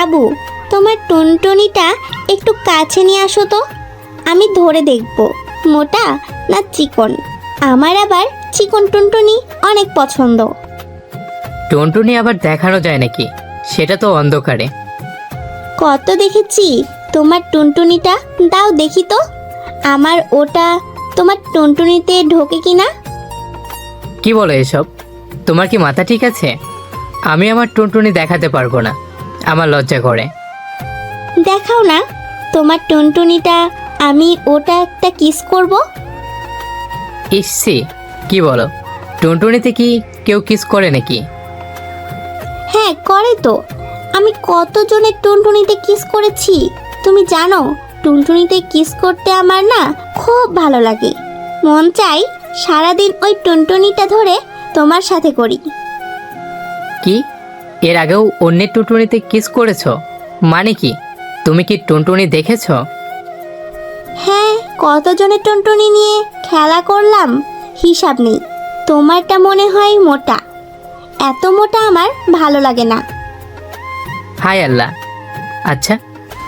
বাবু, তোমার টুনটুনিটা একটু কাছে নিয়ে আসো তো, আমি ধরে দেখব মোটা না চিকন। আমার আবার চিকন টুনটুনি অনেক পছন্দ। টুনটুনি আবার দেখানো যায় নাকি? সেটা তো অন্ধকারে। কত দেখেছি তোমার টুনটুনিটা, দাও দেখি তো আমার ওটা তোমার টুনটুনিতে ঢোকে কিনা। কি বলো এসব? তোমার কি মাথা ঠিক আছে? আমি আমার টুনটুনি দেখাতে পারবো না, আমার লজ্জা করে। দেখাও না তোমার টুনটুনিটা, আমি ওটা একটা কিস করব। ইসি, কি বলো? টুনটুনিতে কি কেউ কিস করে নাকি? হ্যাঁ করে তো, আমি কতজনের টুনটুনিতে কিস করেছি তুমি জানো? টুনটুনিতে কিস করতে আমার না খুব ভালো লাগে, মন চাই সারাদিন ওই টুনটুনিটা ধরে তোমার সাথে করি। কি, এর আগেও অন্যের টুনটুনিতে কিস করেছো? মানে কি, তুমি কি টুনটুনি দেখেছো? হ্যাঁ, কতজনের টুনটুনি নিয়ে খেলা করলাম, হিসাব নেই। তোমারটা মনে হয় মোটা, এত মোটা আমার ভালো লাগে না। হায় আল্লাহ! আচ্ছা,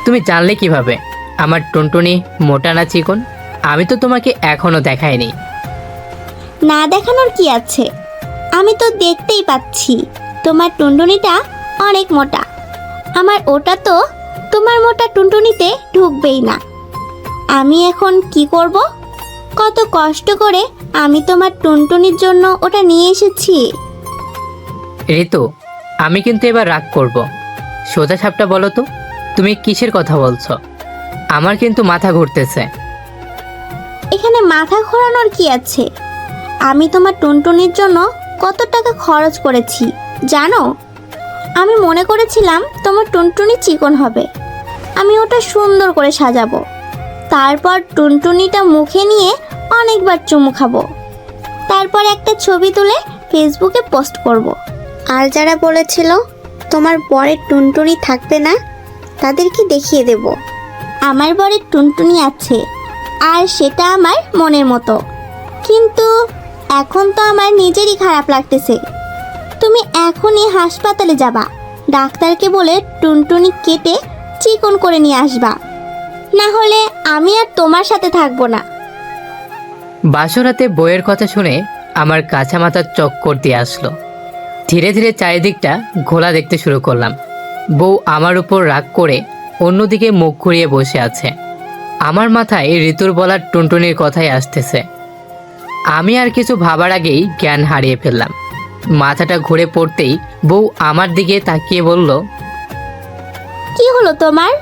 তুমি জানলে কিভাবে আমার টুনটুনি মোটা না চিকন? আমি তো তোমাকে এখনো দেখাইনি। না দেখানোর কি আছে, আমি তো দেখতেই পাচ্ছি তোমার টুনটুনিটা অনেক মোটা। আমার ওটা তো তোমার মোটা টুনটুনিতে ঢুকবেই না। আমি এখন কি করব? কত কষ্ট করে আমি তোমার টুনটুনির জন্য ওটা নিয়ে এসেছি। ঋতু, আমি কিন্তু এবার রাগ করব। সোজা সাপটা বলো তো, তুমি কিসের কথা বলছো? আমার কিন্তু মাথা ঘুরতেছে। এখানে মাথা ঘোরানোর কি আছে? আমি তোমার টুনটুনির জন্য কত টাকা খরচ করেছি জানো? আমি মনে করেছিলাম তোমার টুনটুনি চিকন হবে, আমি ওটা সুন্দর করে সাজাবো, তারপর টুনটুনিটা মুখে নিয়ে অনেকবার চুমু খাবো, তারপর একটা ছবি তুলে ফেসবুকে পোস্ট করব। আর যারা বলেছিল তোমার বরের টুনটুনি থাকবে না, তাদেরকে দেখিয়ে দেব আমার বরের টুনটুনি আছে, আর সেটা আমার মনের মতো। কিন্তু এখন তো আমার নিজেরই খারাপ লাগতেছে। তুমি এখনই হাসপাতালে যাবা, ডাক্তারকে বলে টুনটুনি কেটে চিকন করে নিয়ে আসবা, না হলে আমি আর তোমার সাথে থাকবো না। বাসরাতে বইয়ের কথা শুনে আমার কাঁচা মাথার চক্কর দিয়ে আসলো। ধীরে ধীরে চারিদিকটা ঘোলা দেখতে শুরু করলাম। বউ আমার উপর রাগ করে অন্যদিকে মুখ ঘুরিয়ে বসে আছে। আমার মাথায় ঋতুর বলার টুনটুনির কথাই আসতেছে। আমি আর কিছু ভাবার আগেই জ্ঞান হারিয়ে ফেললাম। মাথাটা ঘুরে পড়তেই বউ আমার দিকে তাকিয়ে বলল, কি হলো তোমার?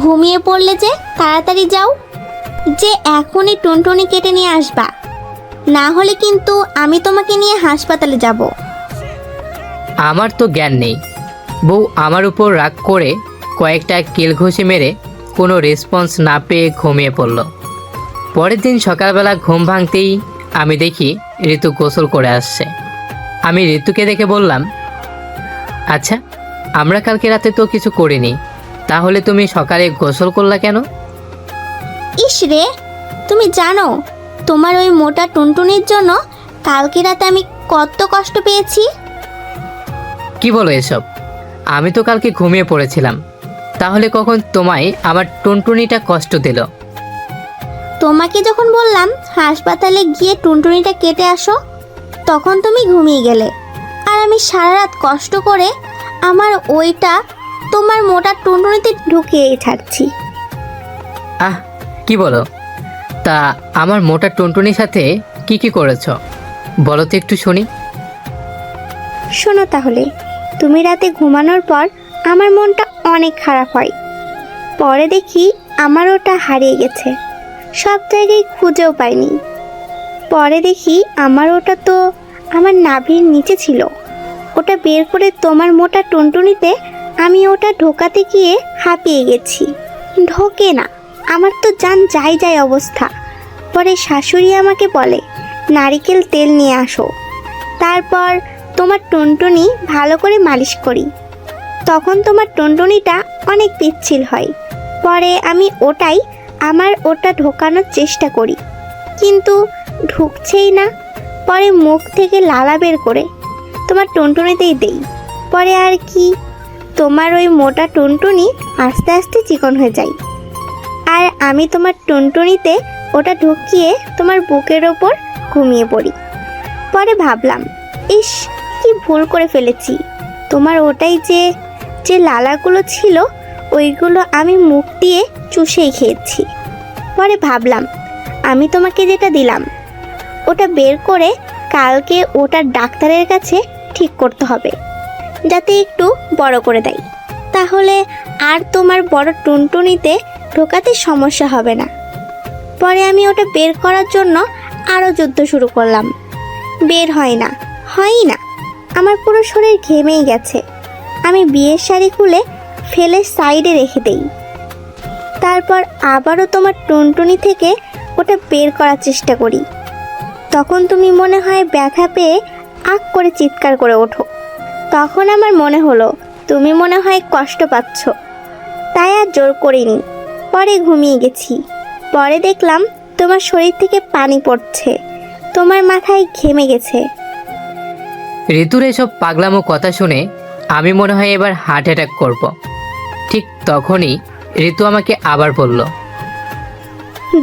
ঘুমিয়ে পড়লে যে, তাড়াতাড়ি যাও, যে এখনই টুনটুনি কেটে নিয়ে আসবা, না হলে কিন্তু আমি তোমাকে নিয়ে হাসপাতালে যাব। আমার তো জ্ঞান নেই। বউ আমার উপর রাগ করে কয়েকটা কিল ঘুষি মেরে কোনো রেসপন্স না পেয়ে ঘুমিয়ে পড়ল। পরের দিন সকালবেলা ঘুম ভাঙতেই আমি দেখি ঋতু গোসল করে আসছে। আমি ঋতুকে দেখে বললাম, আচ্ছা, আমরা কালকে রাতে তো কিছু করিনি, তাহলে তুমি সকালে গোসল করলা কেন? ইস রে, তুমি জানো তোমার ওই মোটা টুনটুনির জন্য কালকে রাতে আমি কত কষ্ট পেয়েছি? কি বলো এসব? আমি তো কালকে ঘুমিয়ে পড়েছিলাম, তাহলে কখন তোমায় আমার টুনটুনিটা কষ্ট দিল? তোমাকে যখন বললাম হাসপাতালে গিয়ে টুনটুনিটা কেটে আসো, তখন তুমি ঘুমিয়ে গেলে, আর আমি সারা রাত কষ্ট করে আমার ওইটা তোমার মোটা টুনটুনিতে ঢুকিয়ে ছাড়ছি। আহ, কি বলো? তা আমার মোটা টুনটুনির সাথে কি কি করেছো বলো তো একটু শুনি। শোনো তাহলে, তুমি রাতে ঘুমানোর পর আমার মনটা অনেক খারাপ হয়। পরে দেখি আমার ওটা হারিয়ে গেছে, সব জায়গায় খুঁজেও পাইনি। পরে দেখি আমার ওটা তো আমার নাভির নিচে ছিল। ওটা বের করে তোমার মোটা টুনটুনিতে আমি ওটা ঢোকাতে গিয়ে হাঁপিয়ে গেছি, ঢোকে না, আমার তো জান যাই যাই অবস্থা। পরে শাশুড়ি আমাকে বলে নারিকেল তেল নিয়ে আসো, তারপর তোমার টুনটুনি ভালো করে মালিশ করি, তখন তোমার টুনটুনিটা অনেক পিচ্ছিল হয়। পরে আমি ওটাই আমার ওটা ঢোকানোর চেষ্টা করি, কিন্তু ঢুকছেই না। পরে মুখ থেকে লালা বের করে তোমার টুনটুনিতেই দেই। পরে আর কি, তোমার ওই মোটা টুনটুনি আস্তে আস্তে চিকন হয়ে যায়, আর আমি তোমার টুনটুনিতে ওটা ঢুকিয়ে তোমার বুকের ওপর ঘুমিয়ে পড়ি। পরে ভাবলাম, ইস, কি ভুল করে ফেলেছি। তোমার ওটাই যে যে লালাগুলো ছিল ওইগুলো আমি মুখ দিয়ে চুষেই খেয়েছি। পরে ভাবলাম, আমি তোমাকে যেটা দিলাম ওটা বের করে কালকে ওটা ডাক্তারের কাছে ঠিক করতে হবে, যাতে একটু বড় করে দেয়। তাহলে আর তোমার বড় টুনটুনিতে ঢোকাতে সমস্যা হবে না। পরে আমি ওটা বের করার জন্য আরও যুদ্ধ শুরু করলাম। বের হয় না, হয়ই না। আমার পুরো শরীর ঘেমেই গেছে। আমি বিয়ের শাড়ি খুলে ফেলে সাইডে রেখে দেই। তারপর আবারও তোমার টুনটুনি থেকে ওটা বের করার চেষ্টা করি। তখন তুমি মনে হয় ব্যথা পেয়ে আক করে চিৎকার করে ওঠো। তখন আমার মনে হলো তুমি মনে হয় কষ্ট পাচ্ছ, তাই আর জোর করিনি। পরে ঘুমিয়ে গেছি। পরে দেখলাম তোমার শরীর থেকে পানি পড়ছে, তোমার মাথায় ঘেমে গেছে। ঋতুর এসব পাগলামো কথা শুনে আমি মনে হয় এবার হার্ট অ্যাটাক করব। ঠিক তখনই ঋতু আমাকে আবার বলল,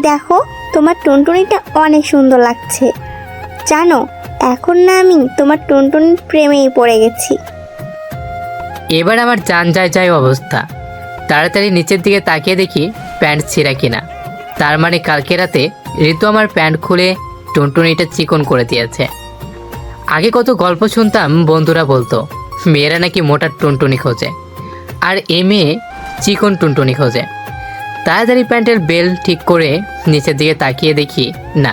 দেখো, তোমার টুনটুনিটা অনেক সুন্দর লাগছে। জানো, এখন না আমি তোমার টুনটুনির প্রেমেই পড়ে গেছি। এবার আমার জান যায় যায় অবস্থা। তাড়াতাড়ি নিচের দিকে তাকিয়ে দেখি প্যান্ট ছিঁড়া কিনা। তার মানে কালকে রাতে ঋতু আমার প্যান্ট খুলে টুনটুনিটা চিকন করে দিয়েছে। আগে কত গল্প শুনতাম, বন্ধুরা বলতো মেয়েরা নাকি মোটা টুনটুনি খোঁজে, আর এ মেয়ে চিকন টুনটুনি খোঁজে। তাড়াতাড়ি প্যান্টের বেল্ট ঠিক করে নিচের দিকে তাকিয়ে দেখি না,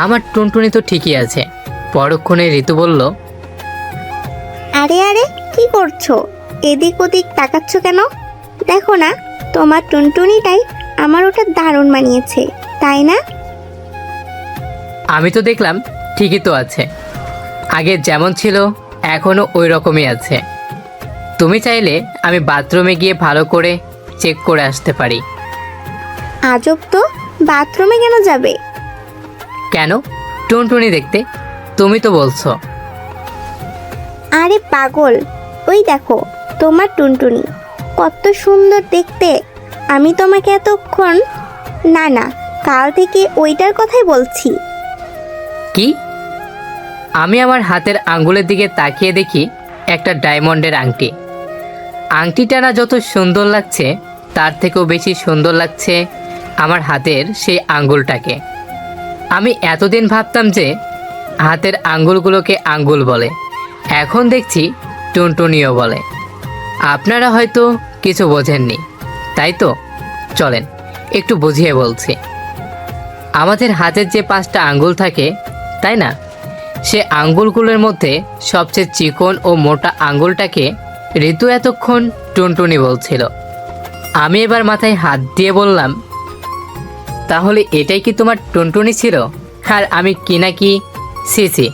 আমার টুনটুনি তো ঠিকই আছে। পরক্ষণে ঋতু বলল, আরে আরে, কি করছো? এদিক ওদিক তাকাচ্ছ কেন? দেখো না, তোমার টুনটুনিটাই আমার ওটা দারুণ মানিয়েছে, তাই না? আমি তো দেখলাম ঠিকই তো আছে, আগে যেমন ছিল এখনও ওই রকমই আছে। তুমি চাইলে আমি বাথরুমে গিয়ে ভালো করে চেক করে আসতে পারি। আজব তো, বাথরুমে কেন যাবে? কেন? টুনটুনি দেখতে, তুমি তো বলছো। আরে পাগল, ওই দেখো তোমার টুনটুনি কত সুন্দর দেখতে। আমি তোমাকে এতক্ষণ না না কাল থেকে ওইটার কথাই বলছি। কি? আমি আমার হাতের আঙ্গুলের দিকে তাকিয়ে দেখি একটা ডায়মন্ডের আংটি। আংটিটা না যত সুন্দর লাগছে তার থেকেও বেশি সুন্দর লাগছে আমার হাতের সেই আঙ্গুলটাকে। আমি এতদিন ভাবতাম যে হাতের আঙ্গুলগুলোকে আঙ্গুল বলে, এখন দেখছি টুনটুনিও বলে। আপনারা হয়তো কিছু বোঝেননি, তাই তো? চলেন একটু বুঝিয়ে বলছি। আমাদের হাতের যে 5টা আঙ্গুল থাকে, তাই না? সে আঙ্গুলগুলোর মধ্যে সবচেয়ে চিকন ও মোটা আঙ্গুলটাকে ঋতু এতক্ষণ টুনটুনি বলছিল। আমি এবার মাথায় হাত দিয়ে বললাম, তাহলে এটাই কি তোমার টুনটুনি ছিল? আর আমি কি না কি, সি সি,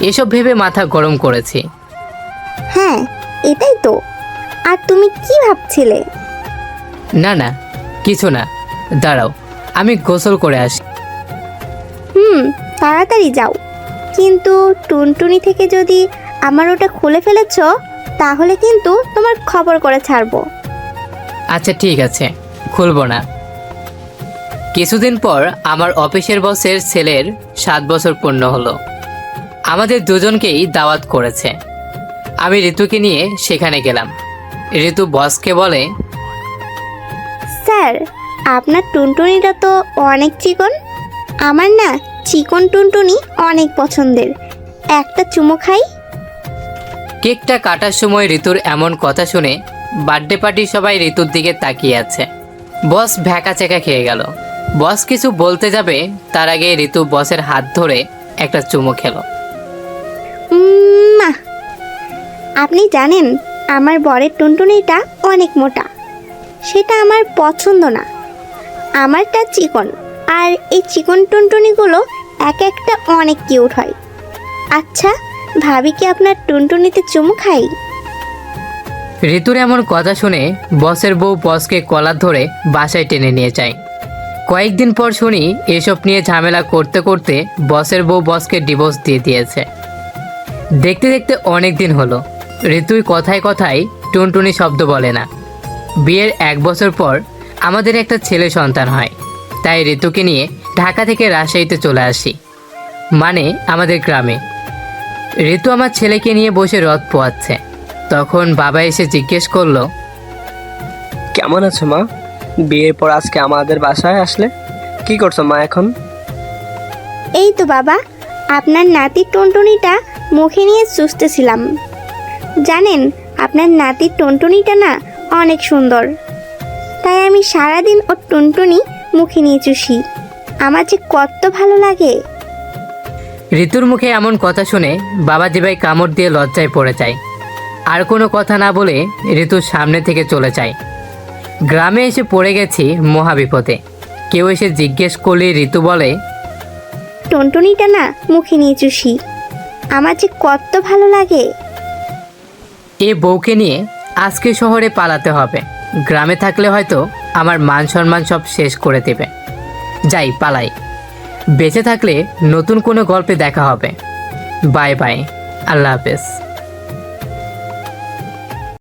এসব ভেবে মাথা গরম করেছি। হ্যাঁ, এটাই তো। আর তুমি কি ভাবছিলে? না না, কিছু না, দাঁড়াও আমি গোসল করে আসি। তাড়াতাড়ি যাও। কিন্তু টুনটুনি থেকে যদি আমার ওটা খুলে ফেলেছ, তাহলে কিন্তু তোমার খবর করে ছাড়বো। আচ্ছা ঠিক আছে, খুলবো না। কিছুদিন পর আমার অফিসের বসের ছেলের 7 বছর পূর্ণ হলো। আমাদের দুজনকেই দাওয়াত করেছে। আমি ঋতুকে নিয়ে সেখানে গেলাম। ঋতু বসকে বলে, স্যার, আপনার টুনটুনিটা তো অনেক চিকন। আমার না চিকন টুনটুনি অনেক পছন্দের। একটা চুমো খাই। কেকটা কাটার সময় ঋতুর এমন কথা শুনে বার্থডে পার্টির সবাই ঋতুর দিকে তাকিয়ে আছে। বস ভ্যাকাচেকা খেয়ে গেল। বস কিছু বলতে যাবে তার আগে ঋতু বসের হাত ধরে একটা চুমো খেলো। মা, আপনি জানেন আমার বরের টুনটুনিটা অনেক মোটা। সেটা আমার পছন্দ না। আমারটা চিকন, আর এই চিকন টুনটুনিগুলো এক একটা অনেক কিউট হয়। আচ্ছা, ভাবি কি আপনার টুনটুনিতে চুমু খাই? ঋতুর এমন কথা শুনে বসের বউ বসকে কলার ধরে বাসায় টেনে নিয়ে যায়। কয়েকদিন পর শুনি এসব নিয়ে ঝামেলা করতে করতে বসের বউ বসকে ডিভোর্স দিয়ে দিয়েছে। দেখতে দেখতে অনেক দিন হলো ঋতুই কথায় কথায় টুনটুনি শব্দ বলে না। বিয়ের 1 বছর পর আমাদের একটা ছেলে সন্তান হয়, তাই ঋতুকে নিয়ে ঢাকা থেকে রাজশাহীতে চলে আসি, মানে আমাদের গ্রামে। ঋতু আমার ছেলেকে নিয়ে বসে রথ পোয়াচ্ছে। তখন বাবা এসে জিজ্ঞেস করলো, কেমন আছো মা? বিয়ের পর আজকে আমাদের বাসায় আসলে, কি করছো মা এখন? এই তো বাবা, আপনার নাতির টুনটুনিটা মুখে নিয়ে চুষতেছিলাম। জানেন, আপনার নাতির টুনটুনিটা না অনেক সুন্দর, তাই আমি সারাদিন ওর টুনটুনি মুখে নিয়ে চুষি। আমার যে কত ভালো লাগে। ঋতুর মুখে এমন কথা শুনে বাবা জিভায় কামড় দিয়ে লজ্জায় পড়ে যায়। আর কোনো কথা না বলে ঋতুর সামনে থেকে চলে যায়। গ্রামে এসে পড়ে গেছি মহাবিপদে। কেউ এসে জিজ্ঞেস করলে ঋতু বলে, টুনটুনিটা না মুখে নিয়ে চুষি। আমার যে কত ভালো লাগে। এ বউকে নিয়ে আজকে শহরে পালাতে হবে। গ্রামে থাকলে হয়তো আমার মান সম্মান সব শেষ করে দেবে। যাই, পালাই। বেঁচে থাকলে নতুন কোনো গল্পে দেখা হবে। বাই বাই, আল্লাহ হাফেজ।